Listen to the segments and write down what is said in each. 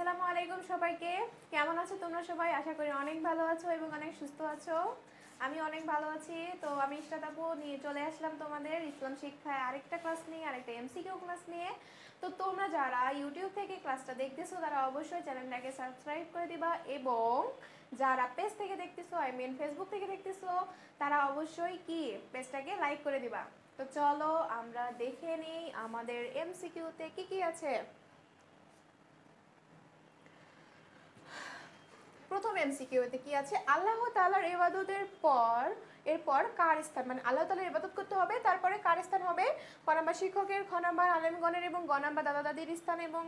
আসসালামু আলাইকুম সবাইকে। কেমন আছো তোমরা সবাই? আশা করি অনেক ভালো আছো এবং অনেক সুস্থ আছো। আমি অনেক ভালো আছি। তো আমি ইশরাত আপু নিয়ে চলে আসলাম তোমাদের ইসলাম শিক্ষায় আরেকটা ক্লাস নিয়ে, আরেকটা এমসিকিউ ক্লাস নিয়ে। তো তোমরা যারা ইউটিউব থেকে ক্লাসটা দেখতেছো তারা অবশ্যই চ্যানেলটাকে সাবস্ক্রাইব করে দিবা, এবং যারা পেজ থেকে দেখতেছো ফেসবুক থেকে দেখতেছো তারা অবশ্যই কি পেজটাকে লাইক করে দিবা। তো চলো আমরা দেখে নিই আমাদের এমসিকিউতে কি কি আছে। প্রথম এমসিকিউতে কি আছে, আল্লাহ তাআলার ইবাদতের পর এরপর কার স্থান, মানে আল্লাহ তাআলার ইবাদত করতে হবে, তারপরে কার স্থান হবে? ক নাম্বার শিক্ষকের, খ নাম্বার আলেমগণের, এবং গ নাম্বার দাদা দাদির স্থান, এবং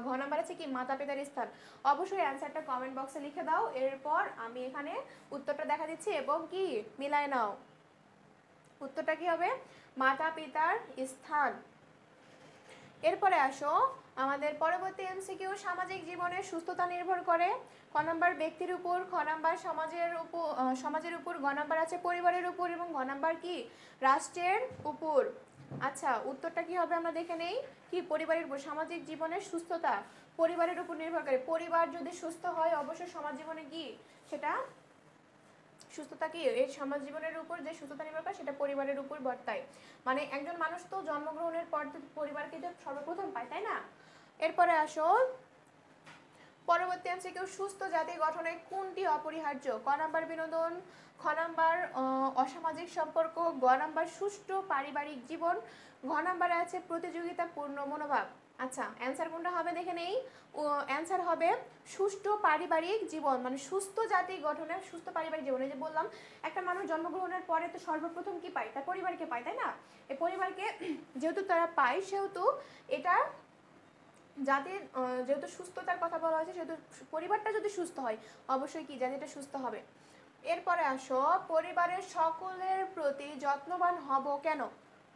ঘ নাম্বার আছে কি মাতা পিতার স্থান। অবশ্যই অ্যান্সারটা কমেন্ট বক্সে লিখে দাও। এরপর আমি এখানে উত্তরটা দেখা দিচ্ছি এবং কি মিলায় নাও। উত্তরটা কি হবে? মাতা পিতার স্থান। এরপরে আসো আমাদের পরবর্তী এমসিকিউ, সামাজিক জীবনের সুস্থতা নির্ভর করে ক নাম্বার ব্যক্তির উপর, খ নাম্বার সমাজের উপর, গ নাম্বার আছে পরিবারের উপর, এবং ঘ নাম্বার কি রাষ্ট্রের উপর। আচ্ছা, উত্তরটা কি হবে আমরা দেখে নেই। কি পরিবারের উপর, সামাজিক জীবনের সুস্থতা পরিবারের উপর নির্ভর করে। পরিবার যদি সুস্থ হয় অবশ্যই সমাজ জীবনে কি সেটা সুস্থতা কি এই সমাজ জীবনের উপর যে সুস্থতা নির্ভর করে সেটা পরিবারের উপর বর্তায়। মানে একজন মানুষ তো জন্মগ্রহণের পর পরিবারকে তো সর্বপ্রথম পায়, তাই না? এরপরে আসো পরবর্তী এমসিকিউ, সুস্থ জাতি গঠনে কোনটি অপরিহার্য? ক নাম্বার বিনোদন, খ নাম্বার অসামাজিক সম্পর্ক, গ নাম্বার সুষ্ঠু পারিবারিক জীবন, ঘ নাম্বারে আছে প্রতিযোগিতাপূর্ণ মনোভাব। আচ্ছা, অ্যান্সার কোনটা হবে দেখে নেই। অ্যান্সার হবে সুষ্ঠু পারিবারিক জীবন, মানে সুস্থ জাতি গঠনে সুস্থ পারিবারিক জীবন। এই যে বললাম একটা মানুষ জন্মগ্রহণের পরে তো সর্বপ্রথম কি পায়? তার পরিবারকে পায়, তাই না? এই পরিবারকে যেহেতু তারা পায় সেহেতু এটা জাতির যেহেতু সুস্থতার কথা বলা হয়েছে সেহেতু পরিবারটা যদি সুস্থ হয় অবশ্যই কি জাতিটা সুস্থ হবে। এরপরে আসো পরিবারের সকলের প্রতি যত্নবান হব কেন?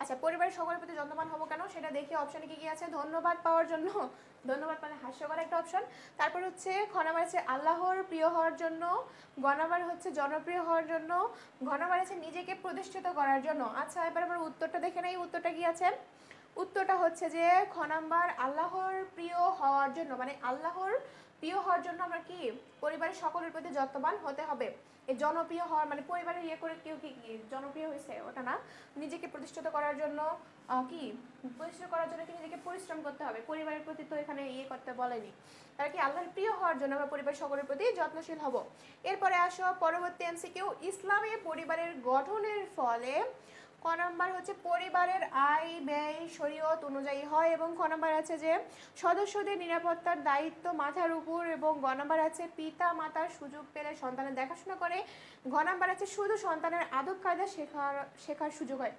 আচ্ছা, পরিবারের সকলের প্রতি যত্নবান হব কেন সেটা দেখি অপশনে কি কি আছে। ধন্যবাদ পাওয়ার জন্য, ধন্যবাদ মানে হাস্যকর একটা অপশন। তারপর হচ্ছে খ নাম্বার আছে আল্লাহর প্রিয় হওয়ার জন্য, গ নাম্বার হচ্ছে জনপ্রিয় হওয়ার জন্য, ঘ নাম্বার আছে নিজেকে প্রতিষ্ঠিত করার জন্য। আচ্ছা, এবার আমরা উত্তরটা দেখে নেই। উত্তরটা কি আছে? উত্তরটা হচ্ছে যে খ নাম্বার আল্লাহর প্রিয় হওয়ার জন্য, মানে আল্লাহর প্রিয় হওয়ার জন্য আমরা কি পরিবারের সকলের প্রতি যত্নবান হতে হবে। এই জনপ্রিয় হওয়ার মানে পরিবারের ইয়ে করে কেউ কি জনপ্রিয় হয়েছে ওটা না, নিজেকে প্রতিষ্ঠিত করার জন্য কি প্রতিষ্ঠিত করার জন্য কি নিজেকে পরিশ্রম করতে হবে। পরিবারের প্রতি তো এখানে ইয়ে করতে বলেনি। তারা কি আল্লাহর প্রিয় হওয়ার জন্য আমরা পরিবারের সকলের প্রতি যত্নশীল হব। এরপরে আসো পরবর্তী এমসিকিউ, ইসলামে পরিবারের গঠনের ফলে ক নাম্বার হচ্ছে পরিবারের আয় ব্যয় শরীয়ত অনুযায়ী হয়, এবং খ নাম্বার আছে যে সদস্যদের নিরাপত্তার দায়িত্ব মাথার উপর, এবং গ নাম্বার আছে পিতা মাতার সুযোগ পেলে সন্তানের দেখাশোনা করে, ঘ নাম্বার আছে শুধু সন্তানের আদব কায়দা শেখার সুযোগ হয়।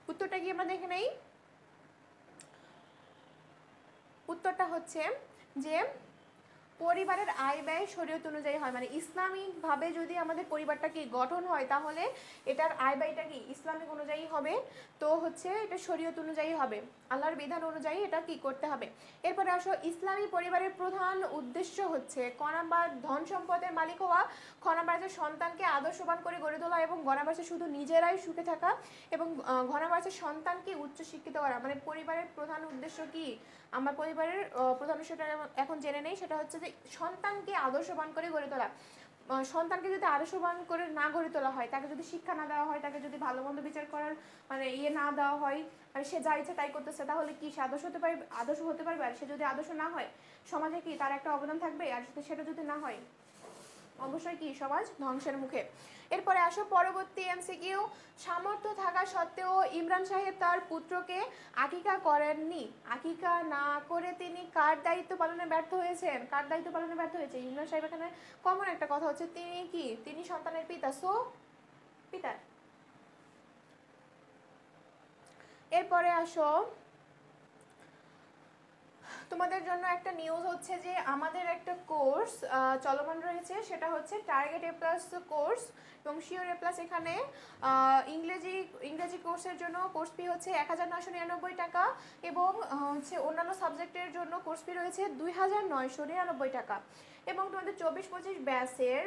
উত্তরটা কি আমরা দেখে নেই। উত্তরটা হচ্ছে যে পরিবারের আয় ব্যয় শরীয়ত অনুযায়ী হয়, মানে ইসলামিকভাবে যদি আমাদের পরিবারটা কি গঠন হয় তাহলে এটার আয় ব্যয়টা কি ইসলামিক অনুযায়ী হবে। তো হচ্ছে এটা শরীয়ত অনুযায়ী হবে, আল্লাহর বিধান অনুযায়ী এটা কি করতে হবে। এরপরে আসো ইসলামী পরিবারের প্রধান উদ্দেশ্য হচ্ছে ক নাম্বার ধন সম্পদের মালিক হওয়া, খ নাম্বার আছে সন্তানকে আদর্শবান করে গড়ে তোলা, এবং গ নাম্বার আছে শুধু নিজেরাই সুখে থাকা, এবং ঘ নাম্বার আছে সন্তানকে উচ্চ শিক্ষিত করা। মানে পরিবারের প্রধান উদ্দেশ্য কি, আমার পরিবারের প্রধান বিষয়টা এখন জেনে নেই। সেটা হচ্ছে যে সন্তানকে আদর্শবান করে গড়ে তোলা। সন্তানকে যদি আদর্শবান করে না গড়ে তোলা হয়, তাকে যদি শিক্ষা না দেওয়া হয়, তাকে যদি ভালো মন্দ বিচার করার মানে ইয়ে না দেওয়া হয়, মানে সে যা ইচ্ছে তাই করতেছে, তাহলে কি সে আদর্শ হতে পারবে? আর সে যদি আদর্শ না হয় সমাজে কি তার একটা অবদান থাকবে? আর সেটা যদি না হয় অবশ্যই কি সমাজ ধ্বংসের মুখে। এরপরে আসো পরবর্তী এমসিকিউ, সামর্থ্য থাকা সত্ত্বেও ইমরান সাহেব তার পুত্রকে আকিকা করেননি। আকিকা না করে তিনি কার দায়িত্ব পালনে ব্যর্থ হয়েছেন? কার দায়িত্ব পালনে ব্যর্থ হয়েছে ইমরান সাহেব? এখানে কমন একটা কথা হচ্ছে তিনি কি, তিনি সন্তানের পিতা, সো পিতার। এরপরে আসো তোমাদের জন্য একটা নিউজ হচ্ছে যে আমাদের একটা কোর্স চলমান রয়েছে, সেটা হচ্ছে টার্গেট এ প্লাস কোর্স এবং শিওর এ প্লাস। এখানে ইংরেজি কোর্সের জন্য কোর্স ফি হচ্ছে 1999 টাকা, এবং হচ্ছে অন্যান্য সাবজেক্টের জন্য কোর্স ফি রয়েছে 2999 টাকা। এবং তোমাদের 24-25 ব্যাচের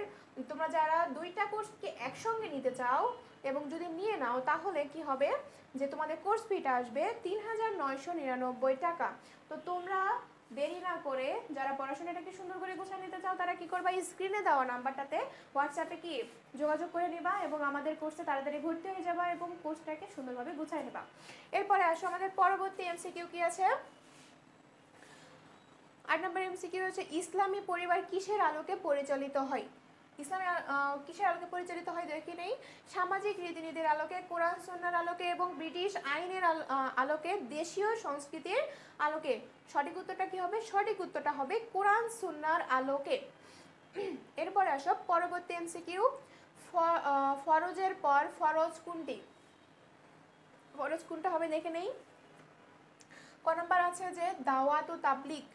তোমরা যারা দুইটা কোর্সকে একসঙ্গে নিতে চাও এবং যদি নিয়ে নাও তাহলে কি হবে যে তোমাদের কোর্স ফিটা আসবে 3999 টাকা। তো তোমরা দেরি না করে যারা পড়াশোনাটাকে সুন্দর করে গুছিয়ে নিতে চাও তারা কি করবা, স্ক্রিনে দেওয়া নাম্বারটাতে হোয়াটসঅ্যাপে কি যোগাযোগ করে নিবা এবং আমাদের কোর্সে তাড়াতাড়ি ভর্তি হয়ে যাবা এবং কোর্সটাকে সুন্দরভাবে গুছিয়ে নেবা। এরপরে আসো আমাদের পরবর্তী এমসিকিউ কি আছে। 8 নম্বর এমসিকিউ হচ্ছে ইসলামী পরিবার কিসের আলোকে পরিচালিত হয়। ইসলামী কিসের আলোকে পরিচালিত হয় দেখি নেই। সামাজিক রীতিনীতির আলোকে, কোরআন সুন্নাহর আলোকে এবং ব্রিটিশ আইনের আলোকে, দেশীয় সংস্কৃতির আলোকে। সঠিক উত্তরটা কি হবে? সঠিক উত্তরটা হবে কোরআন সুন্নাহর আলোকে। এরপরে আসো পরবর্তী এমসিকিউ, ফরজের পর ফরজ কোনটি? ফরজ কোনটা হবে দেখে নেই। ক নাম্বার আছে যে দাওয়াত ও তাবলিগ।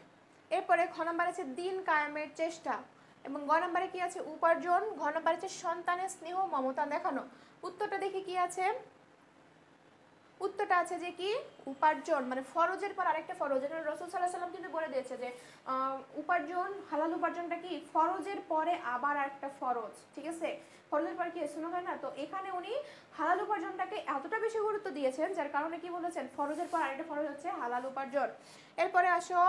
এরপরে খ নাম্বার আছে দিন কায়েমের চেষ্টা এবং গ নাম্বারে কি আছে উপার্জন। ঘ নাম্বার আছে সন্তানের স্নেহ মমতা দেখানো। উত্তরটা দেখি কি আছে। উত্তরটা আছে যে কি উপার্জন, মানে ফরজের পর আরেকটা ফরজ। এটা রাসূল সাল্লাল্লাহু আলাইহি সাল্লাম কিন্তু বলে দিয়েছে যে উপার্জন, হালাল উপার্জনটা কি ফরজের পরে আবার আরেকটা ফরজ, ঠিক আছে। ফরজের পরে কি সুন্নাত হয় না, তো এখানে উনি হালাল উপার্জনটাকে এতটা বেশি গুরুত্ব দিয়েছেন যার কারণে কি বলেছেন ফরজের পর আরেকটা ফরজ হচ্ছে হালাল উপার্জন। এরপরে আসো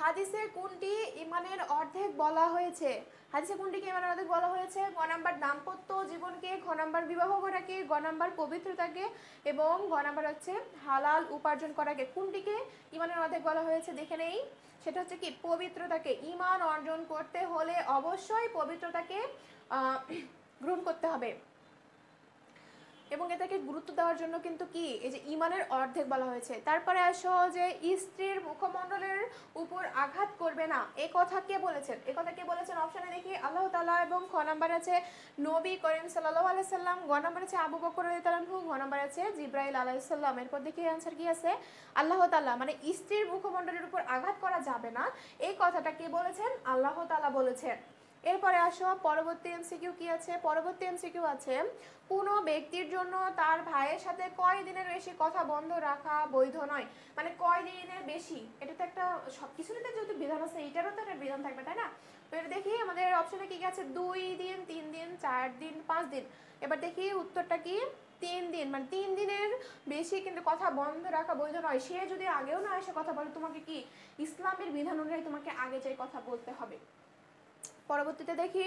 হাদিসে কোনটি ইমানের অর্ধেক বলা হয়েছে। হাদিসে কোনটিকে ইমানের অর্ধেক বলা হয়েছে? গ নাম্বার দাম্পত্য জীবনকে, ঘ নাম্বার বিবাহ করাকে, গ নাম্বার পবিত্রতাকে এবং ঘ নাম্বার হচ্ছে হালাল উপার্জন করাকে। কোনটিকে ইমানের অর্ধেক বলা হয়েছে দেখে নেই। সেটা হচ্ছে কি পবিত্রতাকে। ইমান অর্জন করতে হলে অবশ্যই পবিত্রতাকে গ্রহণ করতে হবে এবং এটাকে গুরুত্ব দেওয়ার জন্য কিন্তু কি এই যে ইমানের অর্ধেক বলা হয়েছে। তারপরে আসো যে স্ত্রীর মুখমণ্ডলের উপর আঘাত করবে না, এ কথা কে বলেছেন? এ কথা কে বলেছেন? অপশনে দেখি আল্লাহ তাআলা এবং খ নাম্বার আছে নবী করিম সাল্লাল্লাহু আলাইহি সাল্লাম, গ নাম্বার আছে আবু বকর রাদিয়াল্লাহু আনহু, ঘ নাম্বার আছে জিবরাইল আলাইহিস সালাম। এরপর দেখি आंसर কি আছে আল্লাহ তাআলা, মানে স্ত্রীর মুখমণ্ডলের উপর আঘাত করা যাবে না এই কথাটা কে বলেছেন? আল্লাহ তাআলা বলেছেন। এরপরে আসো পরবর্তী এমসিকিউ কি আছে। পরবর্তী এমসিকিউ আছে কোনো ব্যক্তির জন্য তার ভাইয়ের সাথে কয় দিনের বেশি কথা বন্ধ রাখা বৈধ নয়। মানে কয় দিনের বেশি, এটা তো একটা সব কিছুতে যেহেতু বিধান আছে এটারও তো একটা বিধান থাকবে তাই না। তো এটা দেখি আমাদের অপশনে কি আছে 2 দিন, 3 দিন, 4 দিন, 5 দিন। এবার দেখি উত্তরটা কি 3 দিন, মানে 3 দিনের বেশি কিন্তু কথা বন্ধ রাখা বৈধ নয়। সে যদি আগেও না এসে কথা বলে তোমাকে কি ইসলামের বিধান অনুযায়ী তোমাকে আগে যাই কথা বলতে হবে। পরবর্তীতে দেখি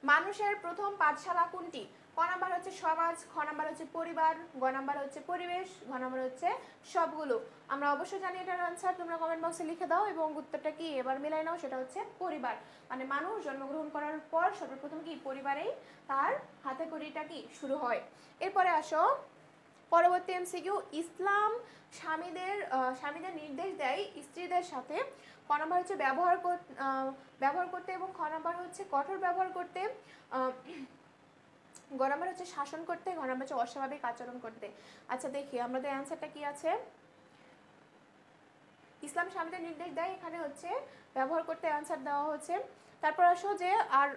মানুষের প্রথম পাঠশালা কোনটি। ক নাম্বার হচ্ছে সমাজ, খ নাম্বার হচ্ছে পরিবার, গ নাম্বার হচ্ছে পরিবেশ, ঘ নাম্বার হচ্ছে সবগুলো। আমরা অবশ্যই জানি এটার आंसर, তোমরা কমেন্ট বক্সে লিখে দাও এবং উত্তরটা কি এবার মিলাই নাও। সেটা হচ্ছে পরিবার, মানে মানুষ জন্মগ্রহণ করার পর সর্বপ্রথম কি পরিবারেই তার হাতে খড়িটা কি শুরু হয়। এরপরে আসো পরবর্তী এমসিকিউ ইসলাম স্বামীদের নির্দেশ দেয় স্ত্রীদের সাথে। ক নাম্বার হচ্ছে ব্যবহার করতে এবং খ নাম্বার হচ্ছে কঠোর ব্যবহার করতে, গ নাম্বার হচ্ছে শাসন করতে, ঘ নাম্বার হচ্ছে অস্বাভাবিক আচরণ করতে। আচ্ছা দেখি আমাদের অ্যান্সারটা কি আছে। ইসলাম স্বামীদের নির্দেশ দেয়, এখানে হচ্ছে ব্যবহার করতে অ্যান্সার দেওয়া হচ্ছে। তারপর আসো যে আর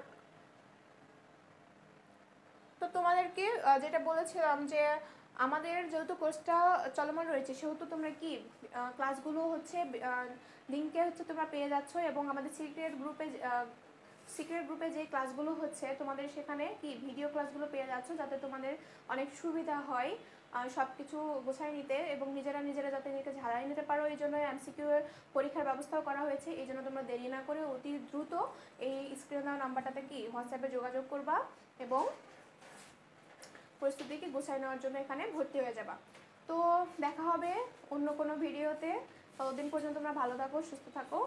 তো তোমাদেরকে যেটা বলেছিলাম যে আমাদের যেহেতু কোর্সটা চলমান রয়েছে সেহেতু তোমরা কি ক্লাসগুলো হচ্ছে লিঙ্কে হচ্ছে তোমরা পেয়ে যাচ্ছ এবং আমাদের সিক্রেট গ্রুপে যে ক্লাসগুলো হচ্ছে তোমাদের সেখানে কি ভিডিও ক্লাসগুলো পেয়ে যাচ্ছ যাতে তোমাদের অনেক সুবিধা হয় সব কিছু গোছায় নিতে এবং নিজেরা যাতে নিতে ঝালাই নিতে পারো। এই জন্য এমসিকিউ এর পরীক্ষার ব্যবস্থাও করা হয়েছে। এই জন্য তোমরা দেরি না করে অতি দ্রুত এই স্ক্রিনে দেওয়া নাম্বারটাতে কি হোয়াটসঅ্যাপে যোগাযোগ করবা এবং পরিস্থিতিকে গুছাই নেওয়ার জন্য এখানে ভর্তি হয়ে যাবা। তো দেখা হবে অন্য কোনো ভিডিওতে। ততদিন পর্যন্ত তোমরা ভালো থাকো, সুস্থ থাকো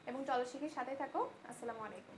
এবং চলো শিখির সাথে থাকো। আসসালামু আলাইকুম।